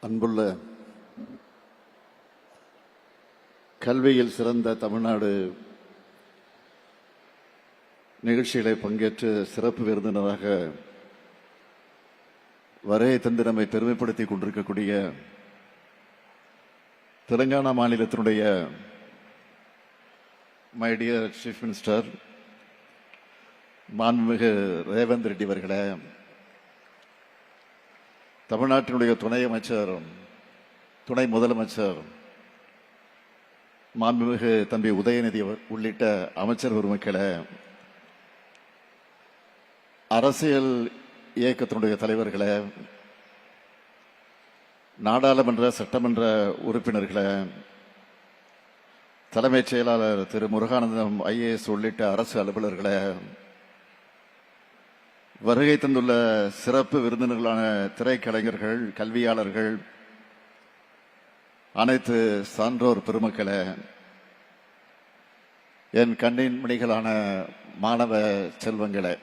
அன்புள்ள கல்வியில் சிறந்த தமிழ்நாடு நிகழ்ச்சிகளை பங்கேற்று சிறப்பு விருந்தினராக வருகை தந்து நம்மை பெருமைப்படுத்திக் கொண்டிருக்கக்கூடிய தெலுங்கானா மாநிலத்தினுடைய மை டியர் சீஃப் மினிஸ்டர் மாண்புமிகு ரேவந்த் ரெட்டி அவர்களே, தமிழ்நாட்டினுடைய துணை அமைச்சர், துணை முதலமைச்சர் மாண்புமிகு தம்பி உதயநிதி உள்ளிட்ட அமைச்சர் பெருமக்களே, அரசியல் இயக்கத்தினுடைய தலைவர்களே, நாடாளுமன்ற சட்டமன்ற உறுப்பினர்களே, தலைமைச் செயலாளர் திரு முருகானந்தம் ஐஏஎஸ் உள்ளிட்ட அரசு அலுவலர்களே, வருகை தந்துள்ள சிறப்பு விருந்தினர்களான திரைக்கலைஞர்கள், கல்வியாளர்கள், அனைத்து சான்றோர் பெருமக்களே, என் கண்ணின் மணிகளான மாணவ செல்வங்களே,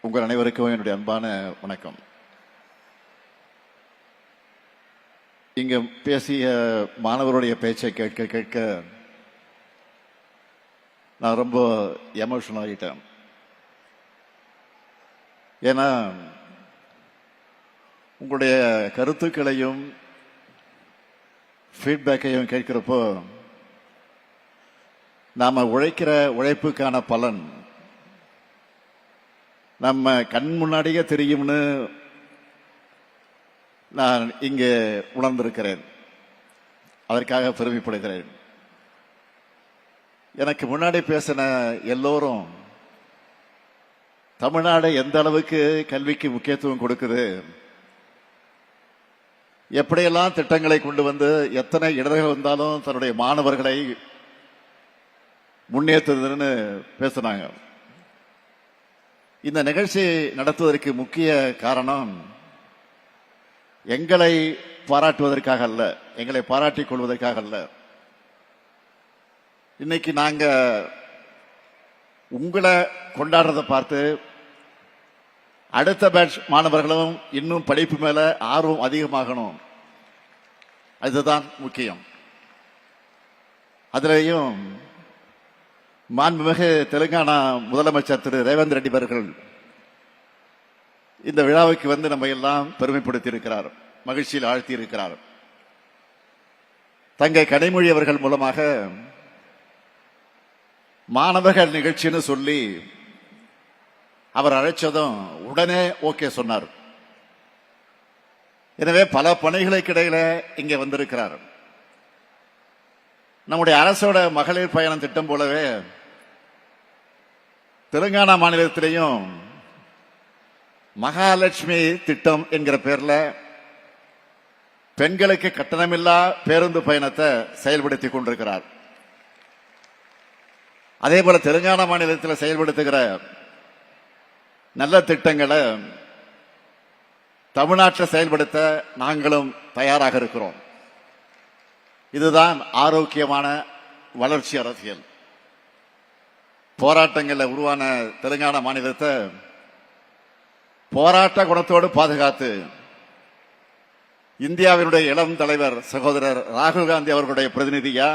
உங்கள் அனைவருக்கும் என்னுடைய அன்பான வணக்கம். இங்க பேசிய மாணவருடைய பேச்சை கேட்க கேட்க நான் ரொம்ப எமோஷனல் ஆகிட்டேன். ஏன்னா உங்களுடைய கருத்துக்களையும் ஃபீட்பேக்கையும் கேட்கிறப்போ நாம உழைக்கிற உழைப்புக்கான பலன் நம்ம கண் முன்னாடியே தெரியும்னு நான் இங்கே உணர்ந்திருக்கிறேன். அதற்காக பெருமைப்படுகிறேன். எனக்கு முன்னாடி பேசின எல்லோரும் தமிழ்நாடு எந்த அளவுக்கு கல்விக்கு முக்கியத்துவம் கொடுக்குது, எப்படியெல்லாம் திட்டங்களை கொண்டு வந்து எத்தனை இடர்கள் வந்தாலும் தன்னுடைய மாணவர்களை முன்னேற்றுதுன்னு பேசினாங்க. இந்த நிகழ்ச்சி நடத்துவதற்கு முக்கிய காரணம் எங்களை பாராட்டுவதற்காக அல்ல, எங்களை பாராட்டிக் கொள்வதற்காக அல்ல. இன்னைக்கு நாங்க உங்களை கொண்டாடுறதை பார்த்து அடுத்த பேட்ச் மாணவர்களும் இன்னும் படிப்பு மேல ஆர்வம் அதிகமாகணும். அதுதான் முக்கியம். அதிலேயும் மாண்புமிகு தெலுங்கானா முதலமைச்சர் திரு ரேவந்த் ரெட்டி அவர்கள் இந்த விழாவுக்கு வந்து நம்ம எல்லாம் பெருமைப்படுத்தி இருக்கிறார், மகிழ்ச்சியில் ஆழ்த்தி இருக்கிறார். தங்கை கனிமொழி அவர்கள் மூலமாக மாணவர்கள் நிகழ்ச்சின்னு சொல்லி அவர் அழைச்சதும் உடனே ஓகே சொன்னார். எனவே பல பணிகளுக்கு இடையில இங்க வந்திருக்கிறார். நம்முடைய அரசோட மகளிர் பயணம் திட்டம் போலவே தெலுங்கானா மாநிலத்திலேயும் மகாலட்சுமி திட்டம் என்கிற பேர்ல பெண்களுக்கு கட்டணமில்லா பேருந்து பயணத்தை செயல்படுத்திக் கொண்டிருக்கிறார். அதே போல தெலுங்கானா மாநிலத்தில் செயல்படுத்துகிற நல்ல திட்டங்களை தமிழ்நாட்டில் செயல்படுத்த நாங்களும் தயாராக இருக்கிறோம். இதுதான் ஆரோக்கியமான வளர்ச்சி அரசியல். போராட்டங்களில் உருவான தெலுங்கானா மாநிலத்தை போராட்ட குணத்தோடு பாதுகாத்து இந்தியாவினுடைய இளம் தலைவர் சகோதரர் ராகுல் காந்தி அவர்களுடைய பிரதிநிதியா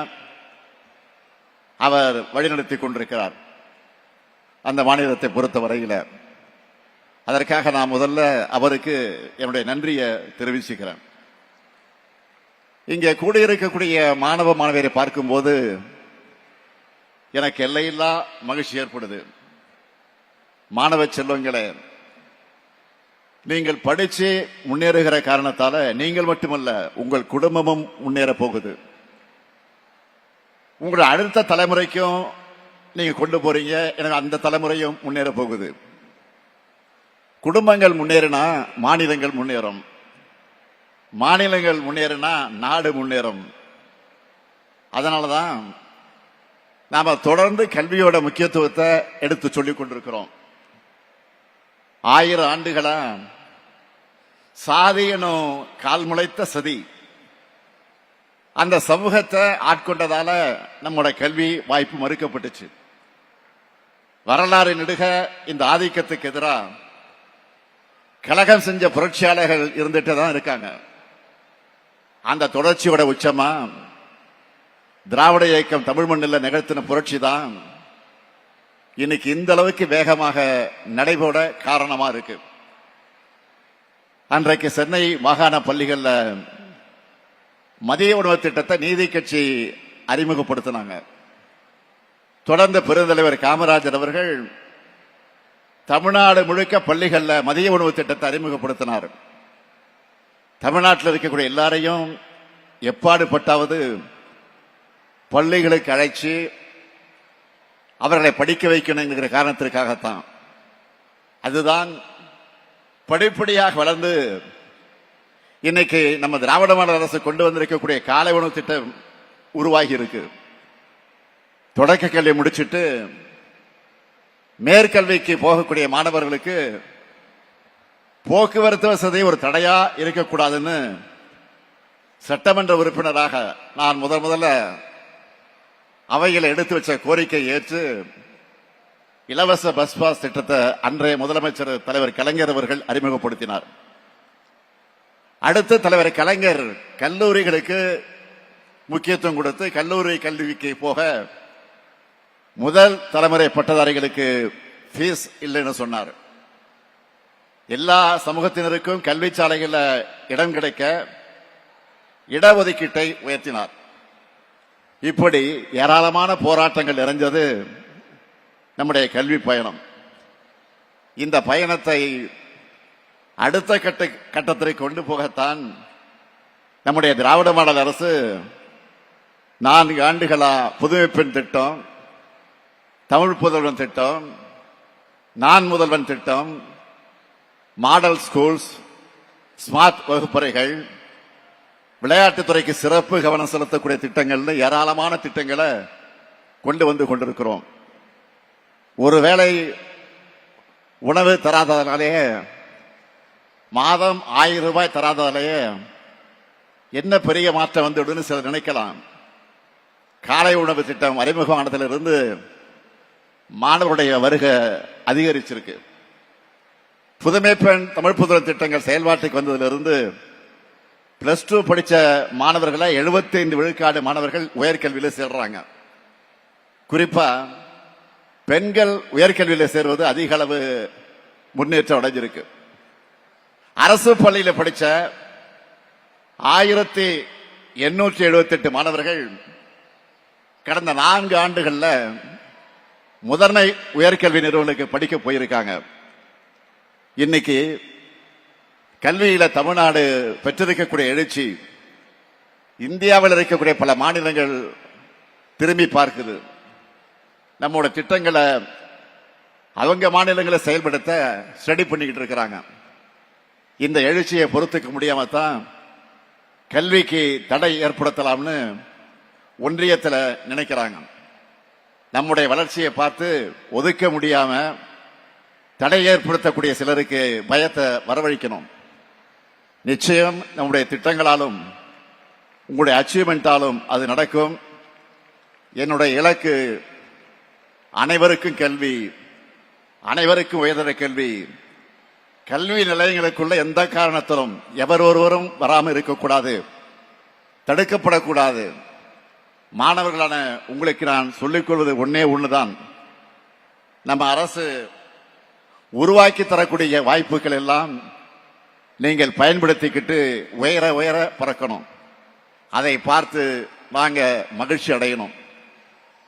அவர் வழிநடத்தி கொண்டிருக்கிறார் அந்த மாநிலத்தை பொறுத்தவரையில். அதற்காக நான் முதல்ல அவருக்கு என்னுடைய நன்றியை தெரிவிச்சுக்கிறேன். இங்கே கூடியிருக்கக்கூடிய மாணவ மாணவியரை பார்க்கும்போது எனக்கு எல்லையில்லா மகிழ்ச்சி ஏற்படுது. மாணவ செல்வங்களே, நீங்கள் படிச்சு முன்னேறுகிற காரணத்தால நீங்கள் மட்டுமல்ல உங்கள் குடும்பமும் முன்னேற போகுது. உங்கள் அடுத்த தலைமுறைக்கும் நீங்க கொண்டு போறீங்க. எனக்கு அந்த தலைமுறையும் முன்னேற போகுது. குடும்பங்கள் முன்னேறினா மாநிலங்கள் முன்னேறும், மாநிலங்கள் முன்னேறினா நாடு முன்னேறும். அதனாலதான் நாம தொடர்ந்து கல்வியோட முக்கியத்துவத்தை எடுத்து சொல்லிக் கொண்டிருக்கிறோம். 1000 ஆண்டுகளா சாதி எனும் கால் முளைத்த சதி அந்த சமூகத்தை ஆட்கொண்டதால நம்முடைய கல்வி வாய்ப்பு மறுக்கப்பட்டுச்சு. வரலாறு நெடுக இந்த ஆதிக்கத்துக்கு எதிராக கலகம் செஞ்ச புரட்சியாளர்கள் இருந்துட்டு தான் இருக்காங்க. அந்த தொடர்ச்சியோட உச்சமா திராவிட இயக்கம் தமிழ் மண்ணில் நிகழ்த்தின புரட்சி தான் இன்னைக்கு இந்த அளவுக்கு வேகமாக நடைபெற காரணமா இருக்கு. அன்றைக்கு சென்னை மாகாண பள்ளிகள்ல மதிய உணவு திட்டத்தை நீதி கட்சி அறிமுகப்படுத்தினாங்க. தொடர்ந்து பெருந்தலைவர் காமராஜர் அவர்கள் தமிழ்நாடு முழுக்க பள்ளிகள்ல மதிய உணவு திட்டத்தை அறிமுகப்படுத்தினார். தமிழ்நாட்டில் இருக்கக்கூடிய எல்லாரையும் எப்பாடுபட்டாவது பள்ளிகளுக்கு அழைச்சி அவர்களை படிக்க வைக்கணுங்கிற காரணத்திற்காகத்தான். அதுதான் படிப்படியாக வளர்ந்து இன்னைக்கு நம்ம திராவிட மாடல் அரசு கொண்டு வந்திருக்கக்கூடிய காலை உணவு திட்டம் உருவாகி இருக்கு. தொடக்க கல்வி முடிச்சிட்டு மேற்கல்விக்கு போகக்கூடிய மாணவர்களுக்கு போக்குவரத்து வசதி ஒரு தடையா இருக்கக்கூடாதுன்னு சட்டமன்ற உறுப்பினராக நான் முதல்ல அவையில் எடுத்து வச்ச கோரிக்கை ஏற்று இலவச பஸ் பாஸ் திட்டத்தை அன்றைய முதலமைச்சர் தலைவர் கலைஞர் அவர்கள் அறிமுகப்படுத்தினார். அடுத்து தலைவர் கலைஞர் கல்லூரிகளுக்கு முக்கியத்துவம் கொடுத்து கல்லூரி கல்விக்கு போக முதல் தலைமுறை பட்டதாரிகளுக்கு ஃபீஸ் இல்லைன்னு சொன்னார். எல்லா சமூகத்தினருக்கும் கல்வி சாலைகளில் இடம் கிடைக்க இடஒதுக்கீட்டை உயர்த்தினார். இப்படி ஏராளமான போராட்டங்கள் நிறைஞ்சது நம்முடைய கல்வி பயணம். இந்த பயணத்தை அடுத்த கட்டத்திற்கு கொண்டு போகத்தான் நம்முடைய திராவிட மாடல் அரசு 4 ஆண்டுகளா புதுமை பெண் திட்டம், தமிழ் புதல்வன் திட்டம், நான் முதல்வன் திட்டம், மாடல் ஸ்கூல்ஸ், ஸ்மார்ட் வகுப்பறைகள், விளையாட்டுத்துறைக்கு சிறப்பு கவனம் செலுத்தக்கூடிய திட்டங்கள்னு ஏராளமான திட்டங்களை கொண்டு வந்து கொண்டிருக்கிறோம். ஒருவேளை உணவு தராததாலேயே, மாதம் 1000 ரூபாய் தராததாலேயே என்ன பெரிய மாற்றம் வந்துடுன்னு சிலர் நினைக்கலாம். காலை உணவு திட்டம் அறிமுகமானதிலிருந்து மாணவருடைய வருகை அதிகரிச்சிருக்கு. புதுமை பெண் தமிழ் புதல்வன் திட்டங்கள் செயல்பாட்டுக்கு வந்ததிலிருந்து +2 படிச்ச மாணவர்களை 75 விழுக்காடு மாணவர்கள் உயர்கல்வியில் சேர்றாங்க. குறிப்பா பெண்கள் உயர்கல்வியில் சேர்வது அதிக அளவு முன்னேற்றம் அடைஞ்சிருக்கு. அரசு பள்ளியில் படிச்ச 1878 மாணவர்கள் கடந்த 4 ஆண்டுகள்ல முதன்மை உயர்கல்வி நிறுவனங்களுக்கு படிக்க போயிருக்காங்க. இன்னைக்கு கல்வியில தமிழ்நாடு பெற்றிருக்கக்கூடிய எழுச்சி இந்தியாவில் இருக்கக்கூடிய பல மாநிலங்கள் திரும்பி பார்க்குது. நம்மோட திட்டங்களை அவங்க மாநிலங்களை செயல்படுத்த ஸ்டடி பண்ணிக்கிட்டு இருக்கிறாங்க. இந்த எழுச்சியை பொறுத்துக்க முடியாம தான் கல்விக்கு தடை ஏற்படுத்தலாம்னு ஒன்றியத்தில் நினைக்கிறாங்க. நம்முடைய வளர்ச்சியை பார்த்து ஒதுக்க முடியாம தடை ஏற்படுத்தக்கூடிய சிலருக்கு பயத்தை வரவழைக்கணும். நிச்சயம் நம்முடைய திட்டங்களாலும் உங்களுடைய அச்சீவ்மெண்டாலும் அது நடக்கும். என்னுடைய இலக்கு அனைவருக்கும் கல்வி, அனைவருக்கும் உயர்தர கல்வி. கல்வி நிலையங்களுக்குள்ள எந்த காரணத்திலும் எவர் ஒருவரும் வராமல் இருக்கக்கூடாது, தடுக்கப்படக்கூடாது. மாணவர்களான உங்களுக்கு நான் சொல்லிக்கொள்வது ஒண்ணுதான், நம்ம அரசு உருவாக்கி தரக்கூடிய வாய்ப்புகள் எல்லாம் நீங்கள் பயன்படுத்திக்கிட்டு உயர உயர பறக்கணும். அதை பார்த்து நாங்க மகிழ்ச்சி அடையணும்.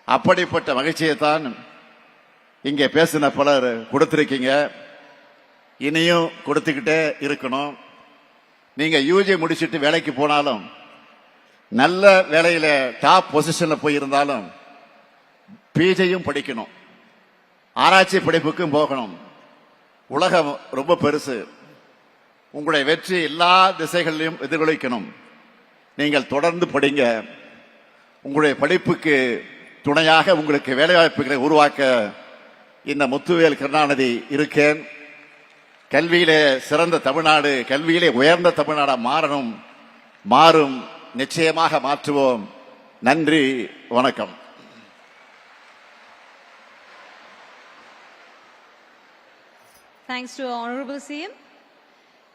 அப்படிப்பட்ட மகிழ்ச்சியை தான் இங்கே பேசின பலர் கொடுத்திருக்கீங்க, இனியும் கொடுத்துக்கிட்டே இருக்கணும். நீங்க யூஜி முடிச்சுட்டு வேலைக்கு போனாலும், நல்ல வேலையில டாப் பொசிஷன்ல போயிருந்தாலும் பிஜியும் படிக்கணும், ஆராய்ச்சி படிப்புக்கும் போகணும். உலகம் ரொம்ப பெருசு. உங்களுடைய வெற்றி எல்லா திசைகளிலும் எதிரொலிக்கணும். நீங்கள் தொடர்ந்து படிங்க. உங்களுடைய படிப்புக்கு துணையாக உங்களுக்கு வேலைவாய்ப்புகளை உருவாக்க இந்த முத்துவேல் கருணாநிதி இருக்கேன். கல்வியிலே சிறந்த தமிழ்நாடு, கல்வியிலே உயர்ந்த தமிழ்நாடா மாறும். நிச்சயமாக மாற்றுவோம். நன்றி, வணக்கம். Thanks to Honorable CM.